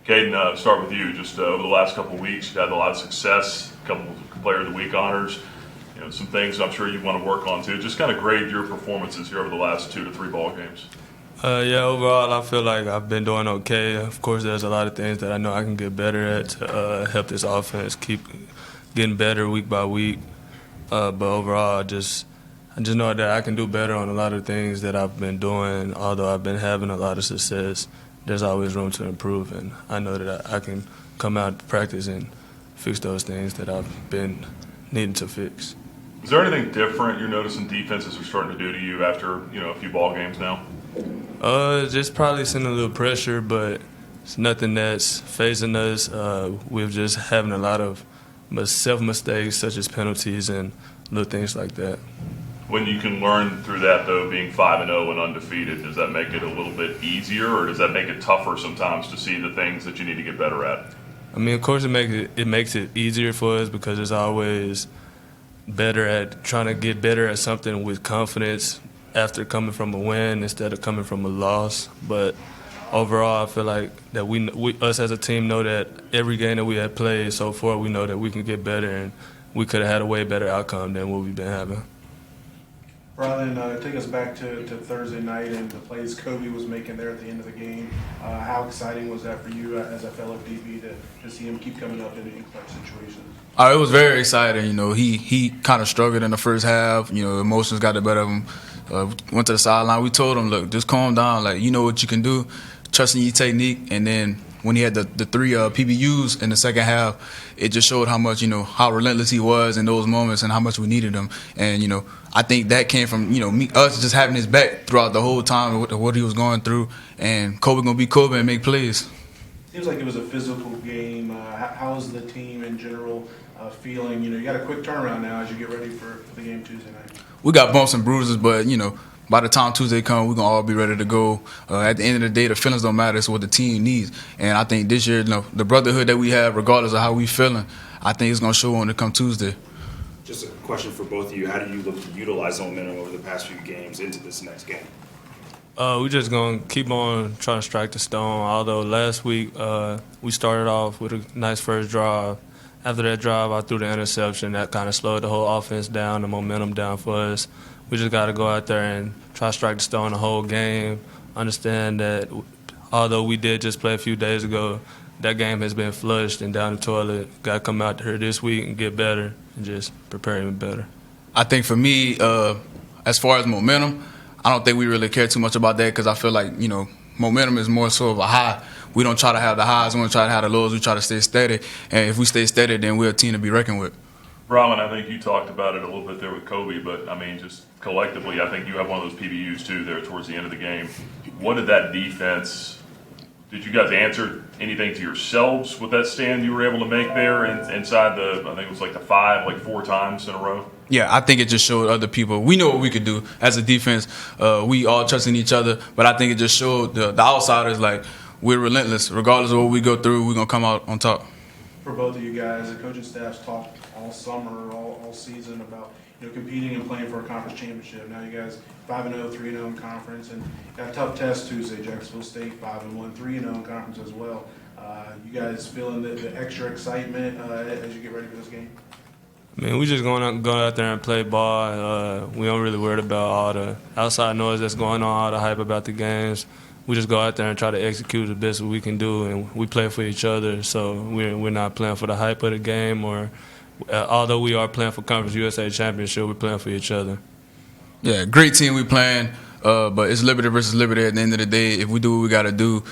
Kaidon, start with you. Just over the last couple of weeks, you've had a lot of success, a couple of Player of the Week honors, some things I'm sure you want to work on too. Just kind of grade your performances here over the last 2 to 3 ball games. Yeah, overall, I feel like I've been doing okay. Of course, there's a lot of things that I know I can get better at to help this offense keep getting better week by week. But overall, I just know that I can do better on a lot of things that I've been doing. Although I've been having a lot of success, there's always room to improve, and I know that I can come out to practice and fix those things that I've been needing to fix. Is there anything different you're noticing defenses are starting to do to you after a few ball games now? Just probably sending a little pressure, but it's nothing that's phasing us. We're just having a lot of self-mistakes, such as penalties and little things like that. When you can learn through that, though, being 5-0 and undefeated, does that make it a little bit easier, or does that make it tougher sometimes to see the things that you need to get better at? I mean, of course, it makes it easier for us because it's always better at trying to get better at something with confidence after coming from a win instead of coming from a loss. But overall, I feel like that us as a team know that every game that we have played so far, we know that we can get better, and we could have had a way better outcome than what we've been having. Brylan, take us back to Thursday night and the plays Kobe was making there at the end of the game. How exciting was that for you as a fellow DB to see him keep coming up in clutch situations? It was very exciting. He kind of struggled in the first half. Emotions got the better of him. Went to the sideline. We told him, look, just calm down. Like, you know what you can do. Trust in your technique. And then when he had the 3 PBUs in the second half, it just showed how much, how relentless he was in those moments and how much we needed him. And, I think that came from, us just having his back throughout the whole time of what he was going through. And Kobe going to be Kobe and make plays. Seems like it was a physical game. How's the team in general feeling? You got a quick turnaround now as you get ready for the game Tuesday night. We got bumps and bruises, but, by the time Tuesday comes, we're going to all be ready to go. At the end of the day, the feelings don't matter. It's what the team needs. And I think this year, the brotherhood that we have, regardless of how we feeling, I think it's going to show when it comes Tuesday. Just a question for both of you. How do you look to utilize momentum over the past few games into this next game? We're just going to keep on trying to strike the stone. Although last week we started off with a nice first drive. After that drive, I threw the interception. That kind of slowed the whole offense down, the momentum down for us. We just got to go out there and try to strike the stone the whole game. Understand that although we did just play a few days ago, that game has been flushed and down the toilet. Got to come out here this week and get better and just prepare even better. I think for me, as far as momentum, I don't think we really care too much about that because I feel like, momentum is more so of a high. We don't try to have the highs. We don't try to have the lows. We try to stay steady. And if we stay steady, then we're a team to be reckoned with. Brylan, I think you talked about it a little bit there with Kobe, but, just collectively, I think you have one of those PBUs, too, there towards the end of the game. What did that defense – did you guys answer anything to yourselves with that stand you were able to make there inside the – I think it was like the 5, 4 times in a row? Yeah, I think it just showed other people. We know what we could do as a defense. We all trusting each other, but I think it just showed the outsiders, we're relentless. Regardless of what we go through, we're going to come out on top. For both of you guys, the coaching staff's talked all summer, all season about competing and playing for a conference championship. Now you guys 5-0, 3-0 in conference, and got a tough test Tuesday. Jacksonville State 5-1, 3-0 in conference as well. You guys feeling the extra excitement as you get ready for this game? We just go out there and play ball. We don't really worry about all the outside noise that's going on, all the hype about the games. We just go out there and try to execute the best we can do, and we play for each other. So we're not playing for the hype of the game, or although we are playing for Conference USA Championship, we're playing for each other. Yeah, great team we playing, but it's liberty versus liberty at the end of the day. If we do what we got to do,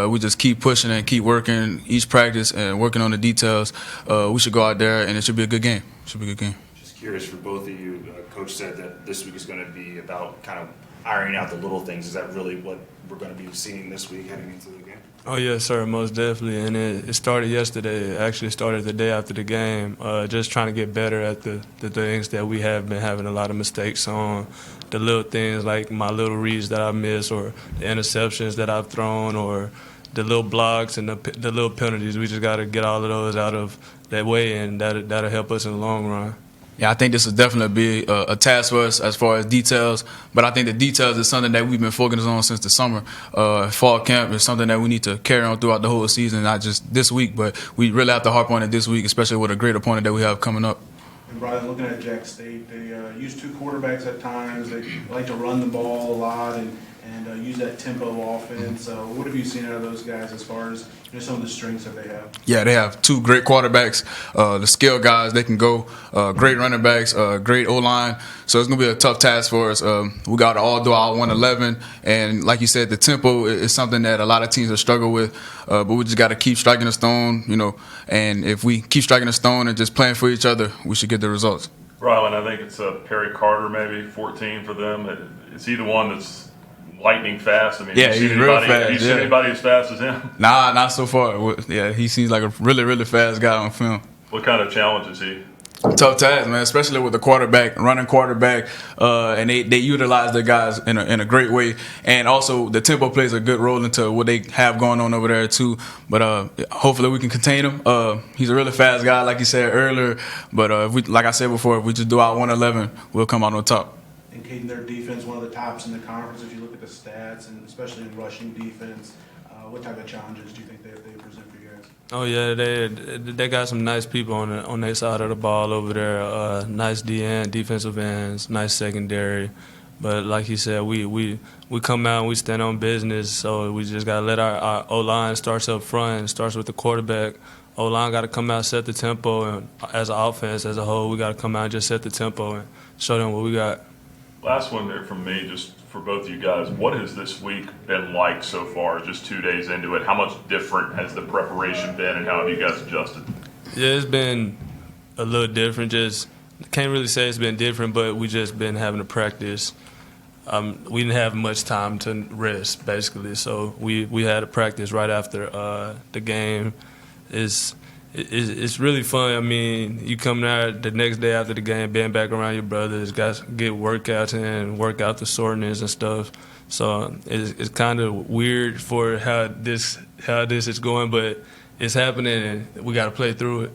we just keep pushing and keep working each practice and working on the details. We should go out there, and it should be a good game. Just curious for both of you, Coach said that this week is going to be about kind of ironing out the little things. Is that really what we're going to be seeing this week heading into the game? Oh, yes, sir, most definitely. And it started yesterday. It actually started the day after the game, just trying to get better at the things that we have been having a lot of mistakes on, the little things like my little reads that I miss, or the interceptions that I've thrown, or the little blocks and the little penalties. We just got to get all of those out of that way, and that'll help us in the long run. Yeah, I think this will definitely be a task for us as far as details. But I think the details is something that we've been focusing on since the summer. Fall camp is something that we need to carry on throughout the whole season, not just this week, but we really have to harp on it this week, especially with a great opponent that we have coming up. And Brylan, looking at Jack State, they use two quarterbacks at times. They like to run the ball a lot and use that tempo offense. What have you seen out of those guys as far as some of the strengths that they have? Yeah, they have two great quarterbacks, the skill guys. They can go, great running backs, great O-line. So it's going to be a tough task for us. We got to all do our 111. And like you said, the tempo is something that a lot of teams have struggled with. But we just got to keep striking the stone, And if we keep striking the stone and just playing for each other, we should get the results. Brylan, I think it's Perry Carter, maybe 14 for them. Is he the one that's lightning fast? I mean, Yeah, he's real fast. Have you seen anybody as fast as him? Nah, not so far. Yeah, he seems like a really, really fast guy on film. What kind of challenge is he? Tough task, man, especially with the quarterback, running quarterback, and they utilize their guys in a great way. And also the tempo plays a good role into what they have going on over there too. But hopefully we can contain him. He's a really fast guy, like you said earlier. But like I said before, if we just do our 111, we'll come out on top. And Kaidon, their defense, one of the tops in the conference. If you look at the stats, and especially in rushing defense, what type of challenges do you think they present for you guys? Oh yeah, they got some nice people on their side of the ball over there. Nice defensive ends, nice secondary. But like he said, we come out and we stand on business. So we just gotta let our O-line starts up front and starts with the quarterback. O-line got to come out, set the tempo, and as an offense as a whole, we got to come out and just set the tempo and show them what we got. Last one there from me, just for both of you guys. What has this week been like so far, just 2 days into it? How much different has the preparation been, and how have you guys adjusted? Yeah, it's been a little different. Just can't really say it's been different, but we just been having to practice. We didn't have much time to rest, basically, so we had to practice right after the game. It's really fun. I mean, you come there the next day after the game, being back around your brothers, guys get workouts in and work out the soreness and stuff. So it's kind of weird for how this is going, but it's happening and we got to play through it.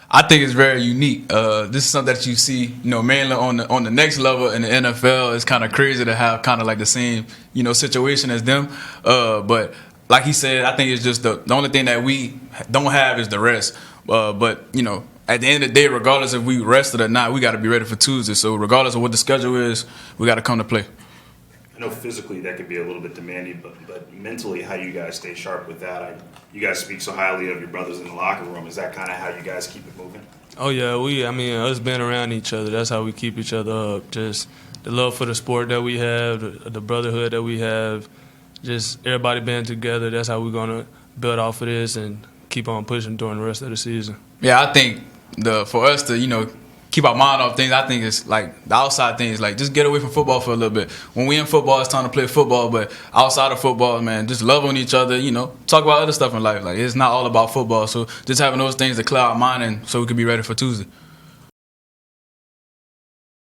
I think it's very unique. This is something that you see, mainly on the next level in the NFL. It's kind of crazy to have kind of like the same, situation as them. But like he said, I think it's just the only thing that we don't have is the rest. But at the end of the day, regardless if we rested or not, we got to be ready for Tuesday. So regardless of what the schedule is, we got to come to play. I know physically that could be a little bit demanding, but mentally, how do you guys stay sharp with that? You guys speak so highly of your brothers in the locker room. Is that kind of how you guys keep it moving? Oh yeah, us being around each other, that's how we keep each other up. Just the love for the sport that we have, the brotherhood that we have, just everybody being together. That's how we're gonna build off of this and keep on pushing during the rest of the season. Yeah, I think for us to keep our mind off things, I think it's like the outside things, like just get away from football for a little bit. When we in football, it's time to play football, but outside of football, man, just love on each other, talk about other stuff in life. Like, it's not all about football, so just having those things to clear our mind and so we can be ready for Tuesday.